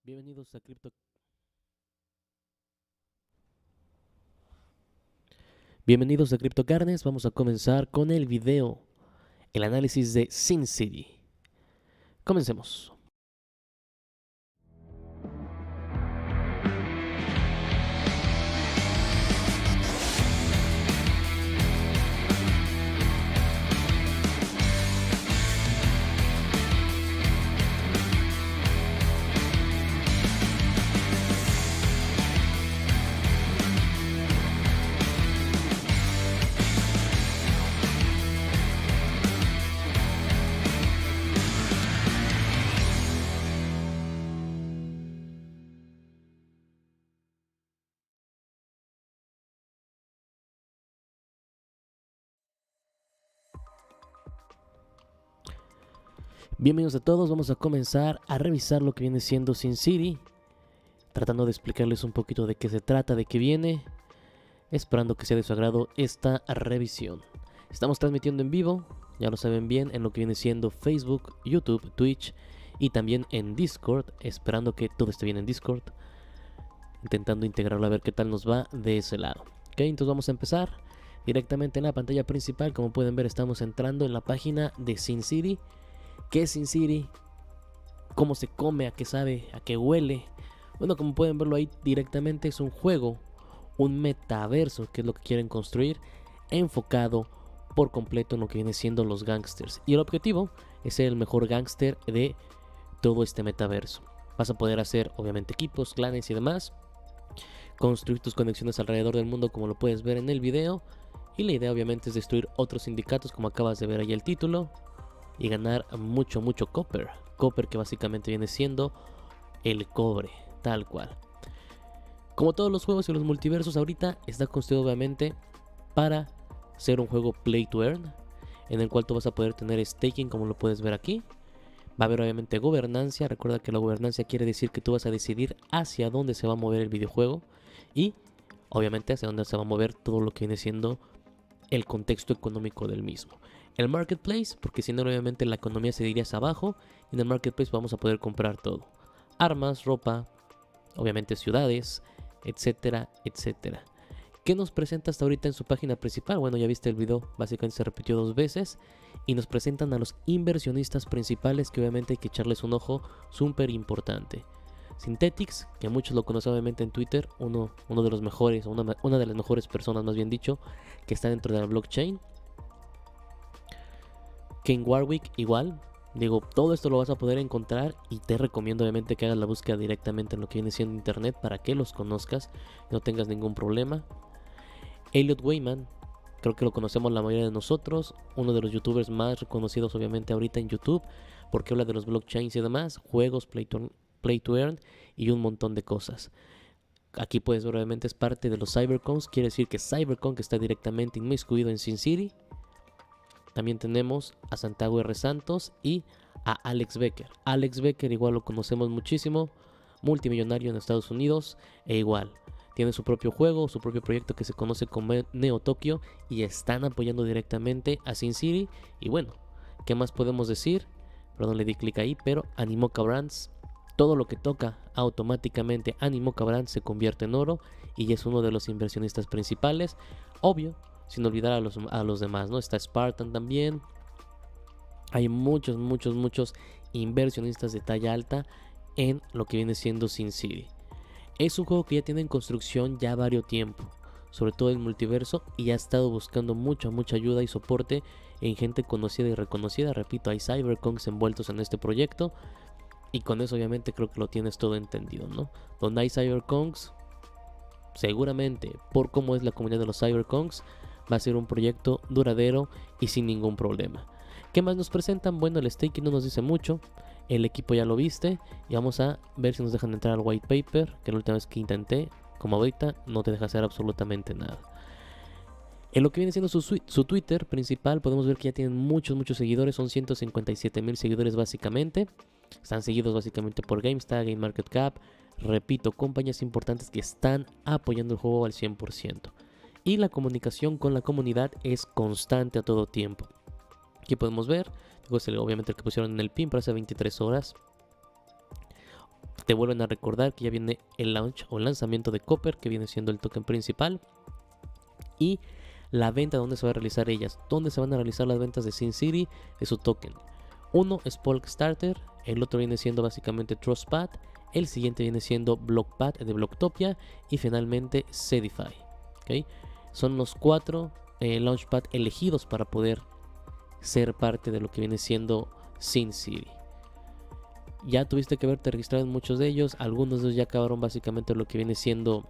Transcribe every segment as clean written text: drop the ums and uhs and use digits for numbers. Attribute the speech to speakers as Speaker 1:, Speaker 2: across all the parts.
Speaker 1: Bienvenidos a Bienvenidos a CryptoCarnes. Vamos a comenzar con el video, el análisis de SimCity. Comencemos. Bienvenidos a todos, vamos a comenzar a revisar lo que viene siendo SimCity, tratando de explicarles un poquito de qué se trata, de qué viene, esperando que sea de su agrado esta revisión. Estamos transmitiendo en vivo, ya lo saben bien, en lo que viene siendo Facebook, YouTube, Twitch y también en Discord, esperando que todo esté bien en Discord, intentando integrarlo a ver qué tal nos va de ese lado. Ok, entonces vamos a empezar directamente en la pantalla principal. Como pueden ver, estamos entrando en la página de SimCity. ¿Qué es SimCity? ¿Cómo se come? ¿A qué sabe? ¿A qué huele? Bueno, como pueden verlo ahí directamente, es un juego, un metaverso, que es lo que quieren construir, enfocado por completo en lo que viene siendo los gangsters. Y el objetivo es ser el mejor gangster de todo este metaverso. Vas a poder hacer, obviamente, equipos, clanes y demás, construir tus conexiones alrededor del mundo, como lo puedes ver en el video. Y la idea, obviamente, es destruir otros sindicatos, como acabas de ver ahí el título, y ganar mucho copper que básicamente viene siendo el cobre, tal cual. Como todos los juegos y los multiversos, ahorita está construido obviamente para ser un juego play to earn, en el cual tú vas a poder tener staking, como lo puedes ver aquí. Va a haber obviamente gobernancia. Recuerda que la gobernancia quiere decir que tú vas a decidir hacia dónde se va a mover el videojuego y obviamente hacia dónde se va a mover todo lo que viene siendo el contexto económico del mismo. El marketplace, porque si no obviamente la economía se diría hacia abajo, y en el marketplace vamos a poder comprar todo: armas, ropa, obviamente ciudades, etcétera, etcétera. ¿Qué nos presenta hasta ahorita en su página principal? Bueno, ya viste el video, básicamente se repitió 2 veces, y nos presentan a los inversionistas principales, que obviamente hay que echarles un ojo súper importante. Synthetix, que muchos lo conocen obviamente en Twitter, uno de los mejores, una de las mejores personas, más bien dicho, que está dentro de la blockchain. Ken Warwick igual. Digo, todo esto lo vas a poder encontrar, y te recomiendo obviamente que hagas la búsqueda directamente en lo que viene siendo internet para que los conozcas y no tengas ningún problema. Elliot Wayman, creo que lo conocemos la mayoría de nosotros, uno de los youtubers más reconocidos obviamente ahorita en YouTube, porque habla de los blockchains y demás, juegos, play to earn y un montón de cosas. Aquí puedes ver obviamente es parte de los Cybercoins, quiere decir que Cybercoin está directamente inmiscuido en SimCity. También tenemos a Santiago R. Santos y a Alex Becker. Alex Becker igual lo conocemos muchísimo, multimillonario en Estados Unidos, e igual tiene su propio juego, su propio proyecto que se conoce como Neo Tokyo, y están apoyando directamente a SimCity. Y bueno, ¿qué más podemos decir? Perdón, le di clic ahí, pero Animoca Brands, todo lo que toca automáticamente Animoca Brands se convierte en oro, y es uno de los inversionistas principales, obvio, sin olvidar a los demás, ¿no? Está Spartan también. Hay muchos inversionistas de talla alta en lo que viene siendo SimCity. Es un juego que ya tiene en construcción ya varios tiempo, sobre todo el multiverso, y ha estado buscando mucha ayuda y soporte en gente conocida y reconocida. Repito, hay cyberconks envueltos en este proyecto, y con eso obviamente creo que lo tienes todo entendido, ¿no? Donde hay cyberconks, seguramente por cómo es la comunidad de los cyberconks, va a ser un proyecto duradero y sin ningún problema. ¿Qué más nos presentan? Bueno, el staking no nos dice mucho. El equipo ya lo viste. Y vamos a ver si nos dejan entrar al white paper, que la última vez que intenté, como ahorita, no te deja hacer absolutamente nada. En lo que viene siendo su Twitter principal, podemos ver que ya tienen muchos seguidores. Son 157,000 seguidores básicamente. Están seguidos básicamente por GameStar, GameMarketCap. Repito, compañías importantes que están apoyando el juego al 100%. Y la comunicación con la comunidad es constante a todo tiempo. Aquí podemos ver, obviamente el que pusieron en el pin para hace 23 horas. te vuelven a recordar que ya viene el launch o el lanzamiento de Copper, que viene siendo el token principal, y la venta donde se va a realizar ellas. Donde se van a realizar las ventas de SimCity de su token. Uno es Polk Starter, el otro viene siendo básicamente TrustPad, el siguiente viene siendo BlockPad de Blocktopia y finalmente Sedify. ¿Okay? Son los 4 Launchpad elegidos para poder ser parte de lo que viene siendo SimCity. Ya tuviste que haberte registrado en muchos de ellos, algunos de ellos ya acabaron básicamente lo que viene siendo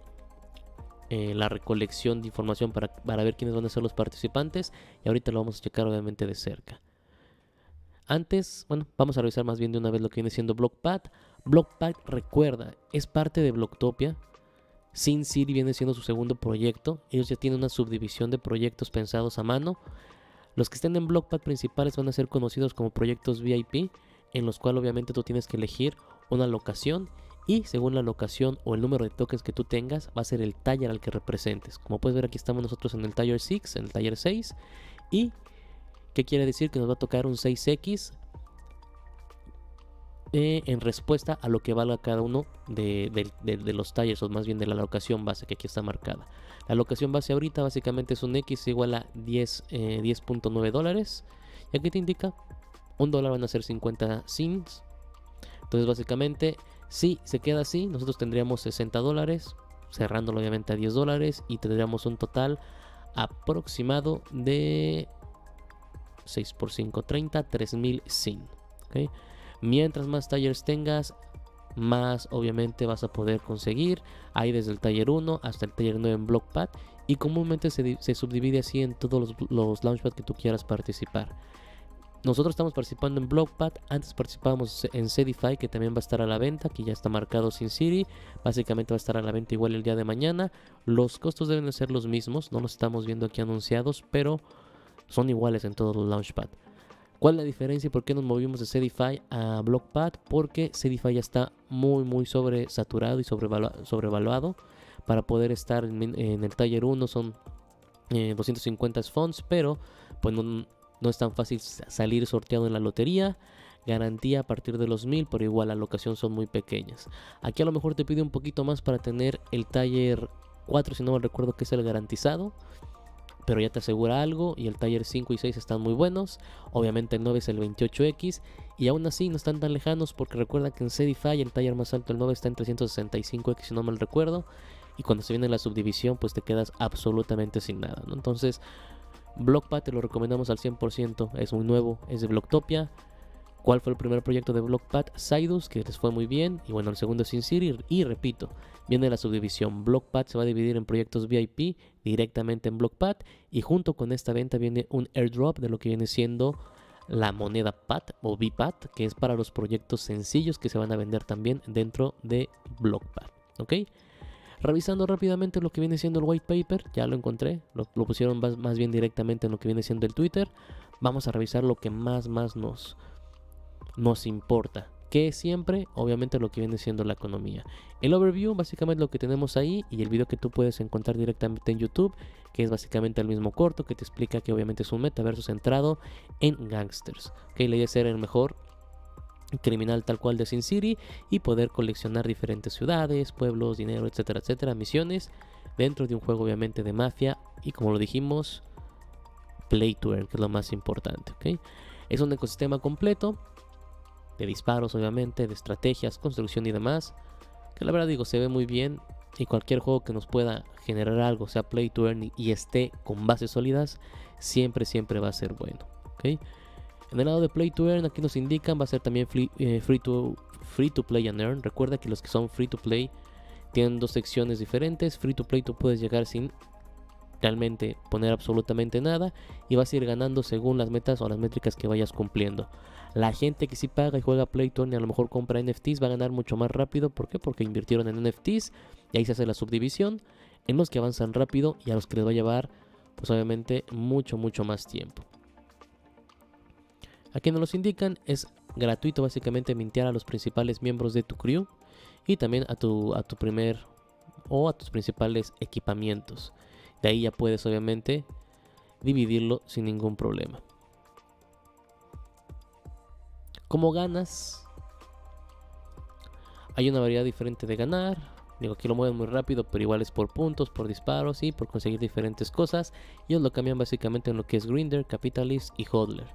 Speaker 1: la recolección de información para ver quiénes van a ser los participantes, y ahorita lo vamos a checar obviamente de cerca. Antes, bueno, vamos a revisar más bien de una vez lo que viene siendo BlockPad. BlockPad, recuerda, es parte de Blocktopia. SimCity viene siendo su segundo proyecto. Ellos ya tienen una subdivisión de proyectos pensados a mano. Los que estén en BlockPad principales van a ser conocidos como proyectos VIP, en los cuales obviamente tú tienes que elegir una locación, y según la locación o el número de tokens que tú tengas, va a ser el taller al que representes. Como puedes ver, aquí estamos nosotros en el Tier 6, en el Tier 6, y ¿qué quiere decir? Que nos va a tocar un 6X en respuesta a lo que valga cada uno de los tallers, o más bien de la locación base que aquí está marcada. La locación base ahorita básicamente es un X igual a 10.9 dólares. Y aquí te indica $1 van a ser 50 sims. Entonces básicamente si se queda así, nosotros tendríamos 60 dólares, cerrándolo obviamente a 10 dólares, y tendríamos un total aproximado de 6 por 5, 30, 3000 sim. ¿Okay? Mientras más tallers tengas, más obviamente vas a poder conseguir. Hay desde el taller 1 hasta el taller 9 en BlockPad, y comúnmente se subdivide así en todos los launchpads que tú quieras participar. Nosotros estamos participando en BlockPad, antes participábamos en Sedify, que también va a estar a la venta, que ya está marcado SimCity, básicamente va a estar a la venta igual el día de mañana. Los costos deben de ser los mismos, no los estamos viendo aquí anunciados, pero son iguales en todos los Launchpad. ¿Cuál es la diferencia y por qué nos movimos de Sedify a BlockPad? Porque Sedify ya está muy sobresaturado y sobrevaluado. Para poder estar en el Tier 1 son 250 funds, pero pues no es tan fácil salir sorteado en la lotería. Garantía a partir de los 1000, pero igual la locación son muy pequeñas. Aquí a lo mejor te pide un poquito más para tener el Tier 4, si no me recuerdo, que es el garantizado, pero ya te asegura algo, y el Tier 5 y 6 están muy buenos. Obviamente el 9 es el 28X, y aún así no están tan lejanos, porque recuerda que en Sedify el Tier más alto, el 9, está en 365X, si no me recuerdo, y cuando se viene la subdivisión pues te quedas absolutamente sin nada, ¿no? Entonces BlockPad te lo recomendamos al 100%, es muy nuevo, es de Blocktopia. ¿Cuál fue el primer proyecto de BlockPad? Sidus, que les fue muy bien, y bueno, el segundo es SimCity, y repito, viene la subdivisión. BlockPad se va a dividir en proyectos VIP directamente en BlockPad, y junto con esta venta viene un airdrop de lo que viene siendo la moneda PAD o BPAD, que es para los proyectos sencillos que se van a vender también dentro de BlockPad. ¿Ok? Revisando rápidamente lo que viene siendo el white paper, ya lo encontré, lo pusieron más bien directamente en lo que viene siendo el Twitter. Vamos a revisar lo que más nos importa, que es siempre obviamente lo que viene siendo la economía. El overview básicamente lo que tenemos ahí, y el video que tú puedes encontrar directamente en YouTube, que es básicamente el mismo corto que te explica que obviamente es un metaverso centrado en gangsters. La idea es ser el mejor criminal tal cual de SimCity y poder coleccionar diferentes ciudades, pueblos, dinero, etcétera, etcétera, misiones dentro de un juego obviamente de mafia, y como lo dijimos, play to earn, que es lo más importante. ¿Okay? Es un ecosistema completo de disparos, obviamente, de estrategias, construcción y demás, que la verdad digo, se ve muy bien, y cualquier juego que nos pueda generar algo, sea play to earn y esté con bases sólidas, siempre va a ser bueno. ¿Okay? En el lado de Play to Earn, aquí nos indican, va a ser también free to Play and Earn. Recuerda que los que son Free to Play tienen dos secciones diferentes. Free to Play tú puedes llegar sin realmente poner absolutamente nada, y vas a ir ganando según las metas o las métricas que vayas cumpliendo. La gente que sí paga y juega Play to Earn y a lo mejor compra NFTs va a ganar mucho más rápido. ¿Por qué? Porque invirtieron en NFTs, y ahí se hace la subdivisión en los que avanzan rápido y a los que les va a llevar pues obviamente mucho más tiempo. Aquí nos los indican, es gratuito básicamente mintear a los principales miembros de tu crew, y también a tu primer o a tus principales equipamientos. De ahí ya puedes obviamente dividirlo sin ningún problema. ¿Cómo ganas? Hay una variedad diferente de ganar. Digo, aquí lo mueven muy rápido, pero igual es por puntos, por disparos y por conseguir diferentes cosas. Ellos lo cambian básicamente en lo que es Grinder, Capitalist y Hodler.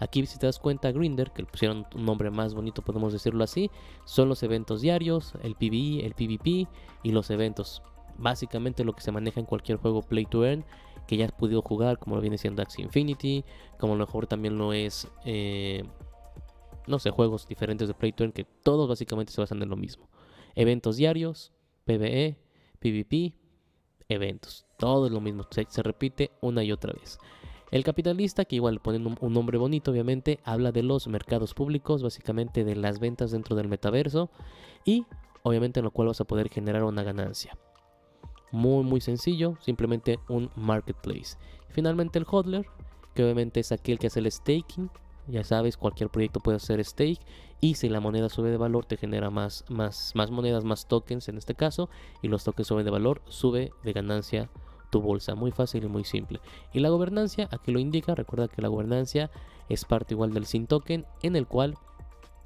Speaker 1: Aquí, si te das cuenta, Grinder, que le pusieron un nombre más bonito, podemos decirlo así, son los eventos diarios, el PvE, el PvP y los eventos. Básicamente lo que se maneja en cualquier juego Play to Earn que ya has podido jugar, como lo viene siendo Axie Infinity, como a lo mejor también lo es, no sé, juegos diferentes de Play to Earn que todos básicamente se basan en lo mismo. Eventos diarios, PvE, PvP, eventos. Todo es lo mismo, se repite una y otra vez. El capitalista, que igual le ponen un nombre bonito, obviamente, habla de los mercados públicos, básicamente de las ventas dentro del metaverso y obviamente en lo cual vas a poder generar una ganancia. Muy sencillo, simplemente un marketplace. Finalmente el hodler, que obviamente es aquel que hace el staking. Ya sabes, cualquier proyecto puede hacer stake y si la moneda sube de valor te genera más monedas, más tokens en este caso, y los tokens suben de valor, sube de ganancia tu bolsa. Muy fácil y muy simple. Y la gobernancia, aquí lo indica, recuerda que la gobernancia es parte igual del SIN token, en el cual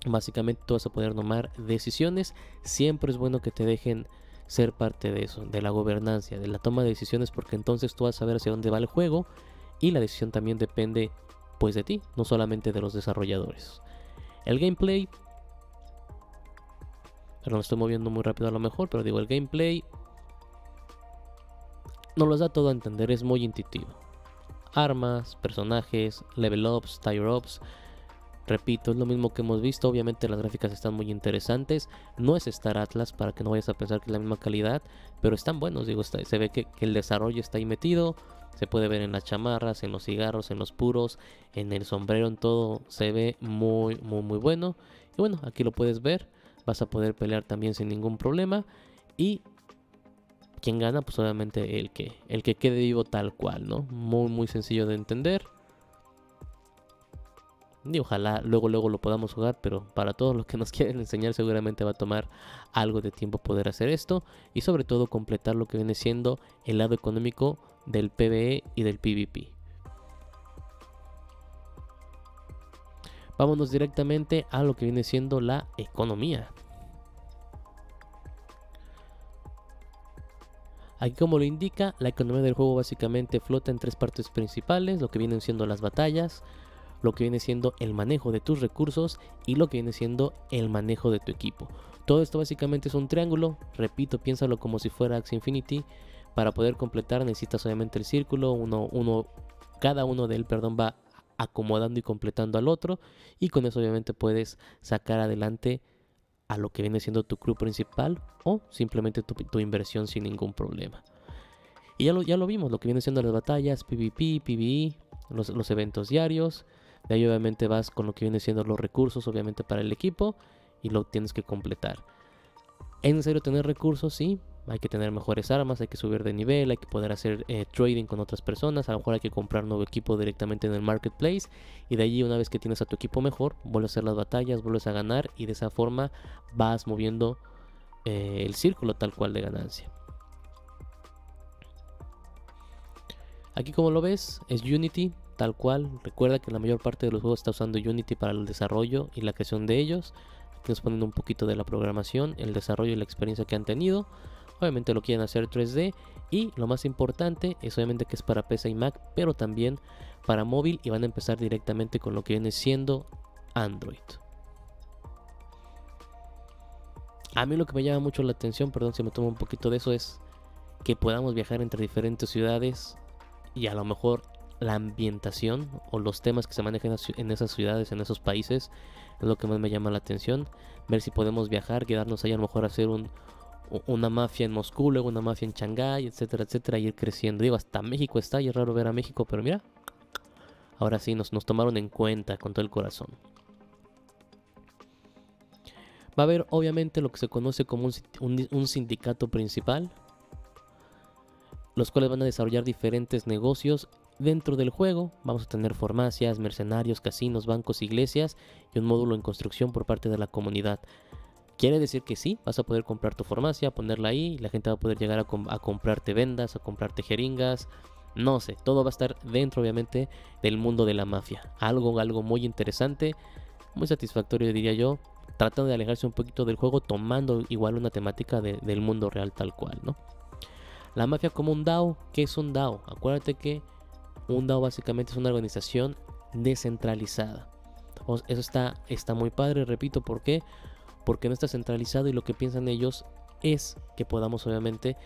Speaker 1: básicamente tú vas a poder tomar decisiones. Siempre es bueno que te dejen ser parte de eso, de la gobernancia, de la toma de decisiones, porque entonces tú vas a saber hacia dónde va el juego y la decisión también depende pues de ti, no solamente de los desarrolladores. El gameplay, perdón, estoy moviendo muy rápido a lo mejor, pero digo, el gameplay nos los da todo a entender, es muy intuitivo. Armas, personajes, level ups, tire ups. Repito, es lo mismo que hemos visto. Obviamente las gráficas están muy interesantes. No es Star Atlas para que no vayas a pensar que es la misma calidad, pero están buenos. Digo, se ve que el desarrollo está ahí metido. Se puede ver en las chamarras, en los cigarros, en los puros, en el sombrero, en todo. Se ve muy bueno. Y bueno, aquí lo puedes ver. Vas a poder pelear también sin ningún problema. Y quien gana, pues obviamente el que quede vivo tal cual, ¿no? Muy sencillo de entender. Y ojalá luego lo podamos jugar, pero para todos los que nos quieren enseñar seguramente va a tomar algo de tiempo poder hacer esto y sobre todo completar lo que viene siendo el lado económico del PvE y del PvP. Vámonos directamente a lo que viene siendo la economía. Aquí, como lo indica, la economía del juego básicamente flota en tres partes principales, lo que vienen siendo las batallas, lo que viene siendo el manejo de tus recursos y lo que viene siendo el manejo de tu equipo. Todo esto básicamente es un triángulo, repito, piénsalo como si fuera Axie Infinity. Para poder completar necesitas obviamente el círculo, cada uno de él, va acomodando y completando al otro, y con eso obviamente puedes sacar adelante a lo que viene siendo tu crew principal o simplemente tu inversión sin ningún problema. Y ya lo vimos, lo que viene siendo las batallas, PvP, PvE, los eventos diarios. De ahí obviamente vas con lo que viene siendo los recursos obviamente para el equipo y lo tienes que completar. ¿Es necesario tener recursos? Sí, hay que tener mejores armas, hay que subir de nivel, hay que poder hacer trading con otras personas, a lo mejor hay que comprar nuevo equipo directamente en el marketplace y de allí una vez que tienes a tu equipo mejor, vuelves a hacer las batallas, vuelves a ganar y de esa forma vas moviendo el círculo tal cual de ganancia. Aquí, como lo ves, es Unity tal cual. Recuerda que la mayor parte de los juegos está usando Unity para el desarrollo y la creación de ellos. Aquí nos ponen un poquito de la programación, el desarrollo y la experiencia que han tenido. Obviamente lo quieren hacer 3D y lo más importante es obviamente que es para PC y Mac, pero también para móvil, y van a empezar directamente con lo que viene siendo Android. A mí lo que me llama mucho la atención, perdón si me tomo un poquito de eso, es que podamos viajar entre diferentes ciudades y a lo mejor la ambientación o los temas que se manejan en esas ciudades, en esos países, es lo que más me llama la atención. Ver si podemos viajar, quedarnos ahí, a lo mejor hacer una mafia en Moscú, luego una mafia en Shanghái, etcétera, y ir creciendo. Digo, hasta México está, y es raro ver a México, pero mira, ahora sí nos tomaron en cuenta con todo el corazón. Va a haber obviamente lo que se conoce como un sindicato principal, los cuales van a desarrollar diferentes negocios dentro del juego. Vamos a tener farmacias, mercenarios, casinos, bancos, iglesias y un módulo en construcción por parte de la comunidad. Quiere decir que sí, vas a poder comprar tu farmacia, ponerla ahí, y la gente va a poder llegar a comprarte vendas, a comprarte jeringas, no sé, todo va a estar dentro obviamente del mundo de la mafia. Algo muy interesante, muy satisfactorio diría yo, tratando de alejarse un poquito del juego, tomando igual una temática del mundo real tal cual, ¿no? La mafia como un DAO. ¿Qué es un DAO? Acuérdate que un DAO básicamente es una organización descentralizada. Eso está muy padre, repito, ¿por qué? Porque no está centralizado y lo que piensan ellos es que podamos obviamente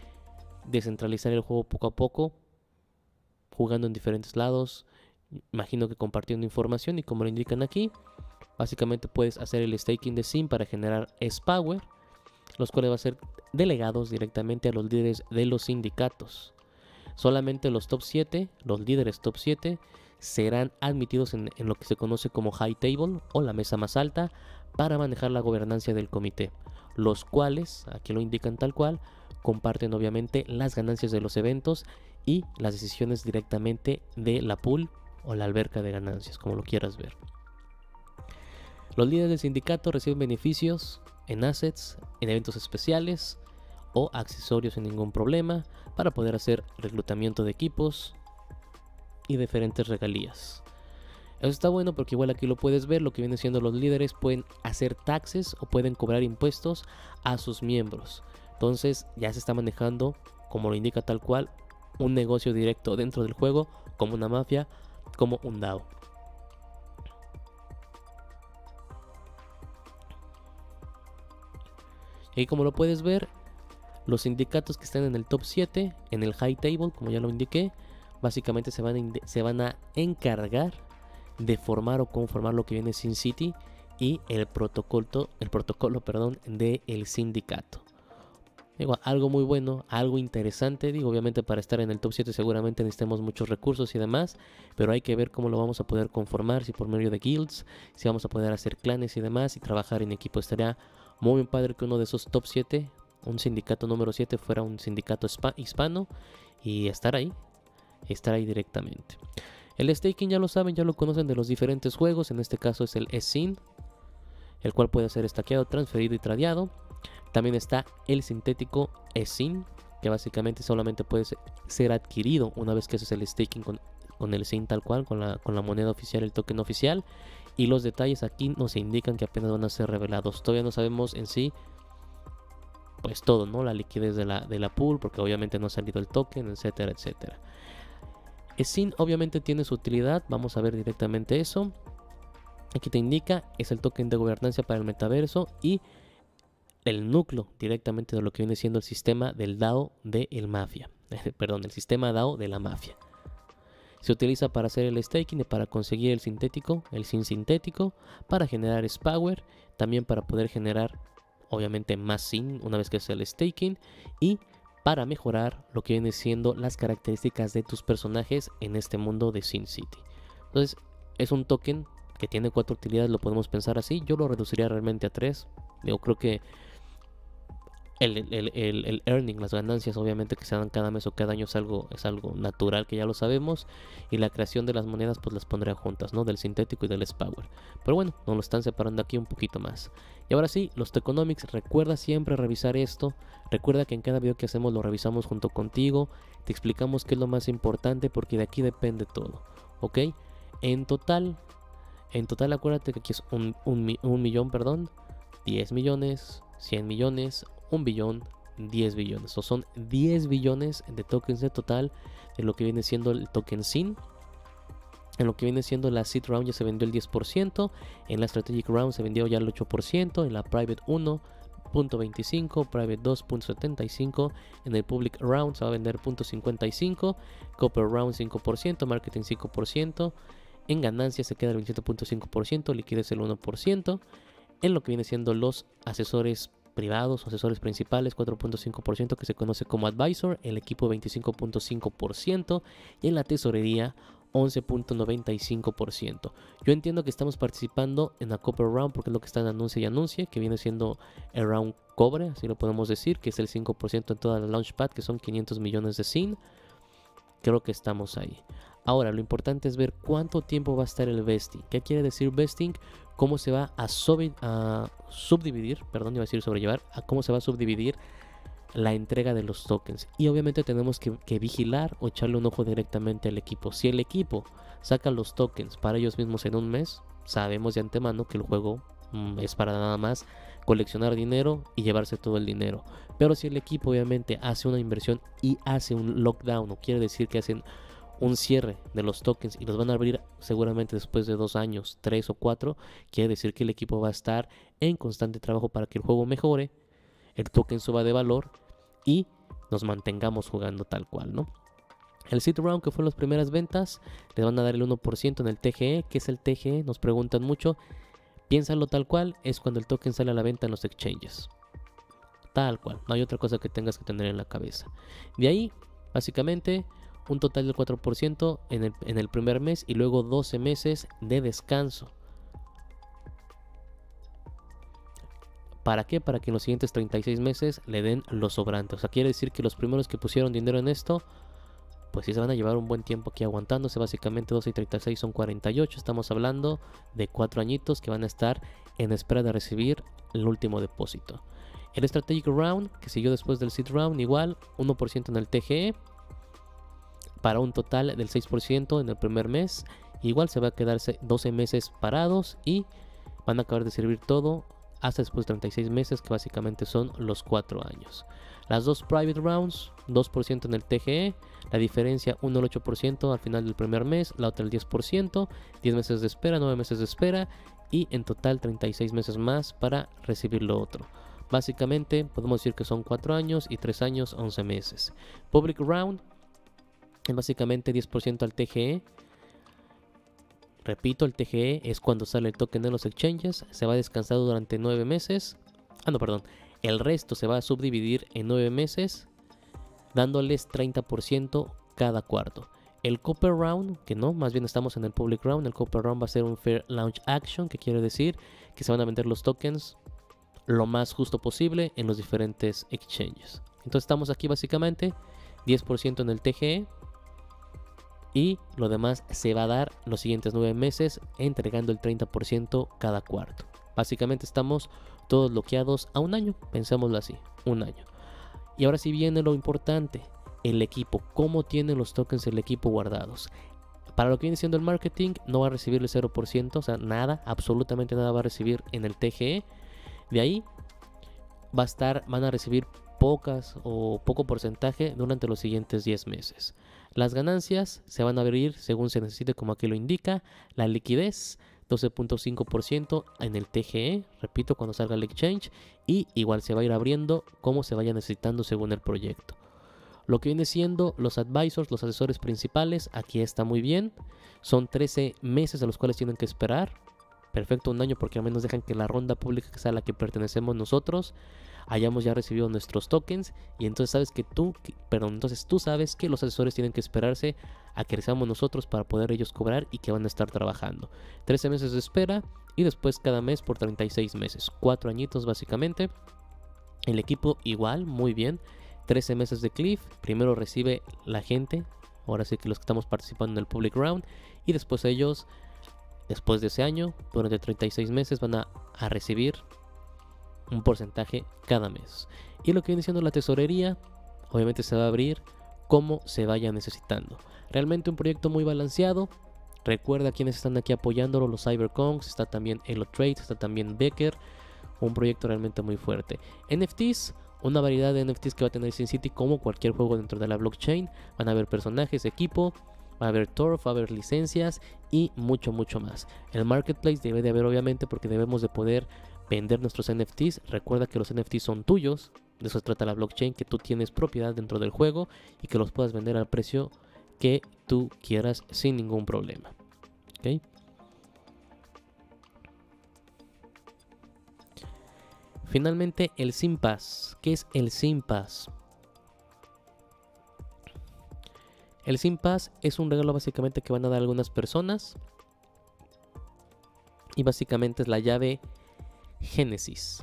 Speaker 1: descentralizar el juego poco a poco, jugando en diferentes lados, imagino que compartiendo información, y como lo indican aquí, básicamente puedes hacer el staking de SIM para generar S-Power, los cuales van a ser delegados directamente a los líderes de los sindicatos. Solamente los top 7, los líderes top 7, serán admitidos en lo que se conoce como High Table o la mesa más alta para manejar la gobernancia del comité, los cuales, aquí lo indican tal cual, comparten obviamente las ganancias de los eventos y las decisiones directamente de la pool o la alberca de ganancias, como lo quieras ver. Los líderes del sindicato reciben beneficios en assets, en eventos especiales o accesorios sin ningún problema para poder hacer reclutamiento de equipos y diferentes regalías. Eso está bueno porque igual aquí lo puedes ver, lo que viene siendo los líderes pueden hacer taxes o pueden cobrar impuestos a sus miembros. Entonces ya se está manejando, como lo indica tal cual, un negocio directo dentro del juego, como una mafia, como un DAO. Y como lo puedes ver, los sindicatos que están en el top 7, en el High Table, como ya lo indiqué, básicamente se van a encargar de formar o conformar lo que viene Sin City y el protocolo del sindicato. Digo, algo muy bueno, algo interesante. Digo, obviamente para estar en el top 7 seguramente necesitamos muchos recursos y demás, pero hay que ver cómo lo vamos a poder conformar, si por medio de guilds, si vamos a poder hacer clanes y demás y trabajar en equipo. Estaría muy padre que uno de esos top 7, un sindicato número 7, fuera un sindicato hispano y estar ahí directamente. El staking ya lo saben, ya lo conocen de los diferentes juegos. En este caso es el SIN, el cual puede ser estaqueado, transferido y tradeado. También está el sintético SIN, que básicamente solamente puede ser adquirido una vez que haces el staking con el SIN tal cual, con la moneda oficial, el token oficial. Y los detalles aquí nos indican que apenas van a ser revelados. Todavía no sabemos en sí pues todo, ¿no? La liquidez de la pool, porque obviamente no ha salido el token, etcétera, etcétera. SIN obviamente tiene su utilidad, vamos a ver directamente eso. Aquí te indica, es el token de gobernanza para el metaverso y el núcleo directamente de lo que viene siendo el sistema del DAO de el mafia. Perdón, el sistema DAO de la mafia. Se utiliza para hacer el staking y para conseguir el sintético, el SIN sintético, para generar S-Power, también para poder generar obviamente más SIN una vez que hace el staking y para mejorar lo que viene siendo las características de tus personajes en este mundo de Sin City. Entonces es un token que tiene 4 utilidades, lo podemos pensar así. Yo lo reduciría realmente a 3. Yo creo que el earning, las ganancias obviamente que se dan cada mes o cada año es algo natural, que ya lo sabemos, y la creación de las monedas pues las pondré juntas, ¿no? Del sintético y del S-Power. Pero bueno, nos lo están separando aquí un poquito más. Y ahora sí, los tokenomics, recuerda siempre revisar esto. Recuerda que en cada video que hacemos lo revisamos junto contigo, te explicamos qué es lo más importante porque de aquí depende todo, ¿ok? En total acuérdate que aquí es un millón, 10 millones, 100 millones, 1 billón, 10 billones. O son 10 billones de tokens de total de lo que viene siendo el token SIN. En lo que viene siendo la Seed Round ya se vendió el 10%, en la Strategic Round se vendió ya el 8%, en la Private 1.25, Private 2.75, en el Public Round se va a vender 0.55, Copper Round 5%, Marketing 5%, en ganancias se queda el 27.5%, liquidez el 1%, en lo que viene siendo los asesores privados o asesores principales 4.5% que se conoce como advisor, el equipo 25.5% y en la tesorería 11.95%. Yo entiendo que estamos participando en la Copper Round porque es lo que está en anuncie y anuncie, que viene siendo el round cobre, así lo podemos decir, que es el 5% en toda la Launchpad, que son 500 millones de SIN. Creo que estamos ahí. Ahora, lo importante es ver cuánto tiempo va a estar el vesting. ¿Qué quiere decir vesting? Cómo se va a subdividir, a cómo se va a subdividir la entrega de los tokens. Y obviamente tenemos que vigilar o echarle un ojo directamente al equipo. Si el equipo saca los tokens para ellos mismos en un mes, sabemos de antemano que el juego es para nada más coleccionar dinero y llevarse todo el dinero. Pero si el equipo obviamente hace una inversión y hace un lockdown, o quiere decir que hacen un cierre de los tokens y los van a abrir seguramente después de 2 años, 3 o 4, quiere decir que el equipo va a estar en constante trabajo para que el juego mejore, el token suba de valor y nos mantengamos jugando tal cual, ¿no? El seed round, que fueron las primeras ventas, les van a dar el 1% en el TGE. ¿Qué es el TGE? Nos preguntan mucho. Piénsalo tal cual, es cuando el token sale a la venta en los exchanges. Tal cual, no hay otra cosa que tengas que tener en la cabeza. De ahí, básicamente, un total del 4% en el primer mes y luego 12 meses de descanso. ¿Para qué? Para que en los siguientes 36 meses le den los sobrantes. O sea, quiere decir que los primeros que pusieron dinero en esto, pues sí se van a llevar un buen tiempo aquí aguantándose. Básicamente 12 y 36 son 48. Estamos hablando de 4 añitos que van a estar en espera de recibir el último depósito. El Strategic Round, que siguió después del Seed Round, igual 1% en el TGE, para un total del 6% en el primer mes. Igual se va a quedarse 12 meses parados y van a acabar de servir todo hasta después de 36 meses, que básicamente son los 4 años. Las dos Private Rounds, 2% en el TGE, la diferencia 1 al 8% al final del primer mes, la otra el 10%, 10 meses de espera, 9 meses de espera y en total 36 meses más para recibir lo otro. Básicamente podemos decir que son 4 años y 3 años, 11 meses. Public Round, básicamente 10% al TGE. Repito, el TGE es cuando sale el token en los exchanges, se va descansado durante 9 meses. El resto se va a subdividir en 9 meses, dándoles 30% cada cuarto. El Copper Round, que no, más bien estamos en el Public Round, el Copper Round va a ser un Fair Launch Action, que quiere decir que se van a vender los tokens lo más justo posible en los diferentes exchanges. Entonces estamos aquí básicamente 10% en el TGE. Y lo demás se va a dar los siguientes 9 meses, entregando el 30% cada cuarto. Básicamente estamos todos bloqueados a un año, pensémoslo así, un año. Y ahora sí viene lo importante, el equipo. ¿Cómo tienen los tokens el equipo guardados? Para lo que viene siendo el marketing, no va a recibir el 0%, o sea, nada, absolutamente nada va a recibir en el TGE. De ahí van a recibir pocas o poco porcentaje durante los siguientes 10 meses. Las ganancias se van a abrir según se necesite, como aquí lo indica. La liquidez 12.5% en el TGE, repito, cuando salga el exchange, y igual se va a ir abriendo como se vaya necesitando según el proyecto. Lo que viene siendo los advisors, los asesores principales, aquí está muy bien. Son 13 meses a los cuales tienen que esperar. Perfecto, un año, porque al menos dejan que la ronda pública, que sea a la que pertenecemos nosotros, hayamos ya recibido nuestros tokens. Y entonces tú sabes que los asesores tienen que esperarse a que recibamos nosotros para poder ellos cobrar y que van a estar trabajando. 13 meses de espera y después cada mes por 36 meses. 4 añitos básicamente. El equipo igual, muy bien. 13 meses de cliff. Primero recibe la gente, ahora sí que los que estamos participando en el public round, y después ellos, después de ese año, durante 36 meses van a recibir un porcentaje cada mes. Y lo que viene siendo la tesorería, obviamente se va a abrir como se vaya necesitando. Realmente un proyecto muy balanceado. Recuerda quienes están aquí apoyándolo: los Cyberkongs, está también Elotrade, está también Becker. Un proyecto realmente muy fuerte. NFTs, una variedad de NFTs que va a tener SimCity como cualquier juego dentro de la blockchain. Van a haber personajes, equipo, va a haber turf, va a haber licencias y mucho más. El marketplace debe de haber, obviamente, porque debemos de poder vender nuestros NFTs. Recuerda que los NFTs son tuyos, de eso se trata la blockchain, que tú tienes propiedad dentro del juego y que los puedas vender al precio que tú quieras sin ningún problema. ¿Ok? Finalmente, el SimPass. ¿Qué es el SimPass? El SimPass es un regalo básicamente que van a dar algunas personas. Y básicamente es la llave Génesis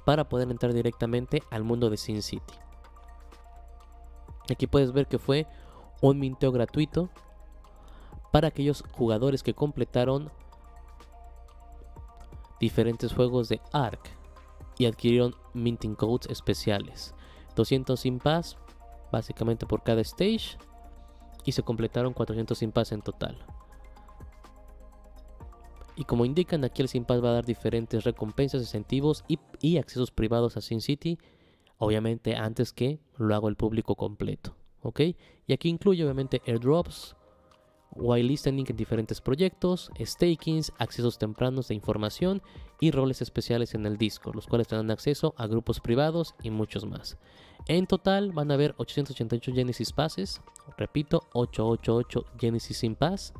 Speaker 1: para poder entrar directamente al mundo de SimCity. Aquí puedes ver que fue un minteo gratuito para aquellos jugadores que completaron diferentes juegos de Ark y adquirieron minting codes especiales. 200 SimPass básicamente por cada stage y se completaron 400 SimPass en total. Y como indican, aquí el Sin Pass va a dar diferentes recompensas, incentivos y accesos privados a Sin City, obviamente antes que lo haga el público completo, ¿ok? Y aquí incluye obviamente airdrops, whitelistening en diferentes proyectos, stakings, accesos tempranos de información y roles especiales en el Discord, los cuales te dan acceso a grupos privados y muchos más. En total van a haber 888 Genesis Passes, repito, 888 Genesis Sin Pass,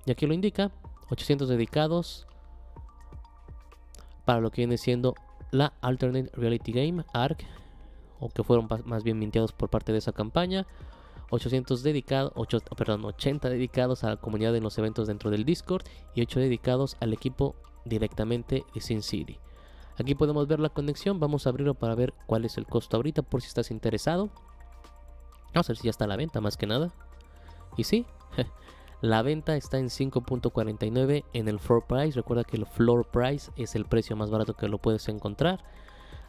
Speaker 1: y aquí lo indica, 800 dedicados para lo que viene siendo la Alternate Reality Game, ARC, o que fueron más bien minteados por parte de esa campaña. 80 dedicados a la comunidad en los eventos dentro del Discord y 8 dedicados al equipo directamente de Sin City. Aquí podemos ver la conexión, vamos a abrirlo para ver cuál es el costo ahorita por si estás interesado. Vamos a ver si ya está a la venta más que nada. Y sí, la venta está en 5.49 en el floor price. Recuerda que el floor price es el precio más barato que lo puedes encontrar.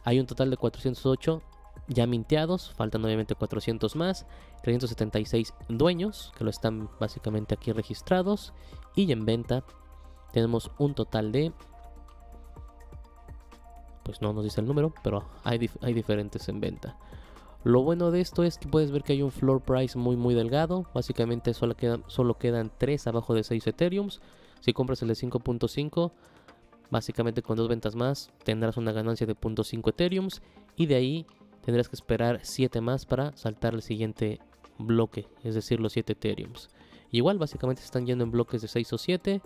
Speaker 1: Hay un total de 408 ya minteados, faltan obviamente 400 más, 376 dueños que lo están básicamente aquí registrados, y en venta tenemos un total de, pues no nos dice el número, pero hay diferentes en venta. Lo bueno de esto es que puedes ver que hay un floor price muy delgado, básicamente solo quedan 3 abajo de 6 Ethereums. Si compras el de 5.5, básicamente con 2 ventas más tendrás una ganancia de 0.5 Ethereums, y de ahí tendrás que esperar 7 más para saltar el siguiente bloque, es decir, los 7 Ethereums. Igual, básicamente se están yendo en bloques de 6 o 7,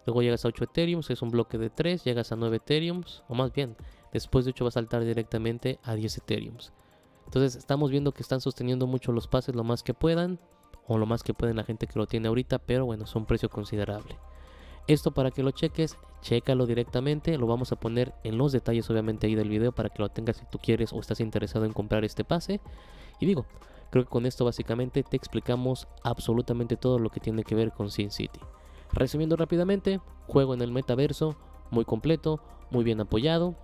Speaker 1: luego llegas a 8 Ethereums, es un bloque de 3, llegas a 9 Ethereums, o más bien, después de 8 va a saltar directamente a 10 Ethereums. Entonces estamos viendo que están sosteniendo mucho los pases lo más que puedan, o lo más que pueden la gente que lo tiene ahorita, pero bueno, es un precio considerable. Esto para que lo cheques, chécalo directamente, lo vamos a poner en los detalles obviamente ahí del video para que lo tengas si tú quieres o estás interesado en comprar este pase. Y digo, creo que con esto básicamente te explicamos absolutamente todo lo que tiene que ver con Sin City. Resumiendo rápidamente, juego en el metaverso, muy completo, muy bien apoyado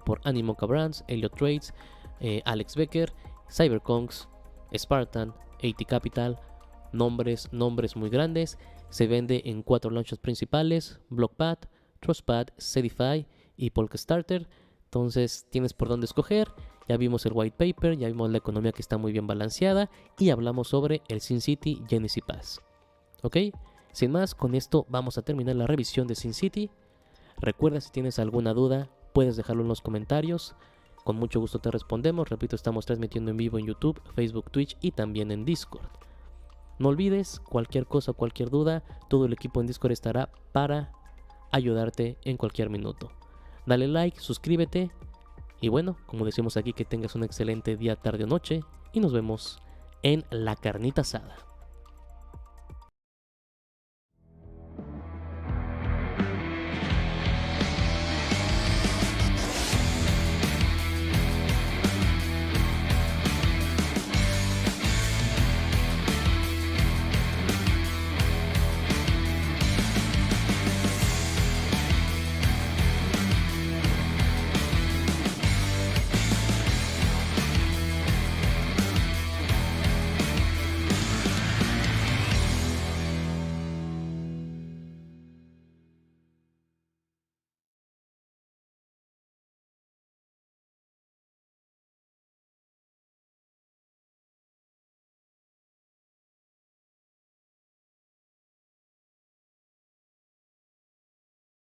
Speaker 1: por Animoca Brands, Elliot Trades, Alex Becker, Cyberkonks, Spartan, AT Capital, nombres muy grandes. Se vende en 4 launches principales: Blockpad, Trustpad, Sedify y Polkastarter. Entonces tienes por dónde escoger. Ya vimos el white paper, ya vimos la economía que está muy bien balanceada y hablamos sobre el Sin City Genesis Pass. Ok, sin más, con esto vamos a terminar la revisión de Sin City. Recuerda, si tienes alguna duda, puedes dejarlo en los comentarios. Con mucho gusto te respondemos. Repito, estamos transmitiendo en vivo en YouTube, Facebook, Twitch y también en Discord. No olvides, cualquier cosa o cualquier duda, todo el equipo en Discord estará para ayudarte en cualquier minuto. Dale like, suscríbete y bueno, como decimos aquí, que tengas un excelente día, tarde o noche y nos vemos en la carnita asada.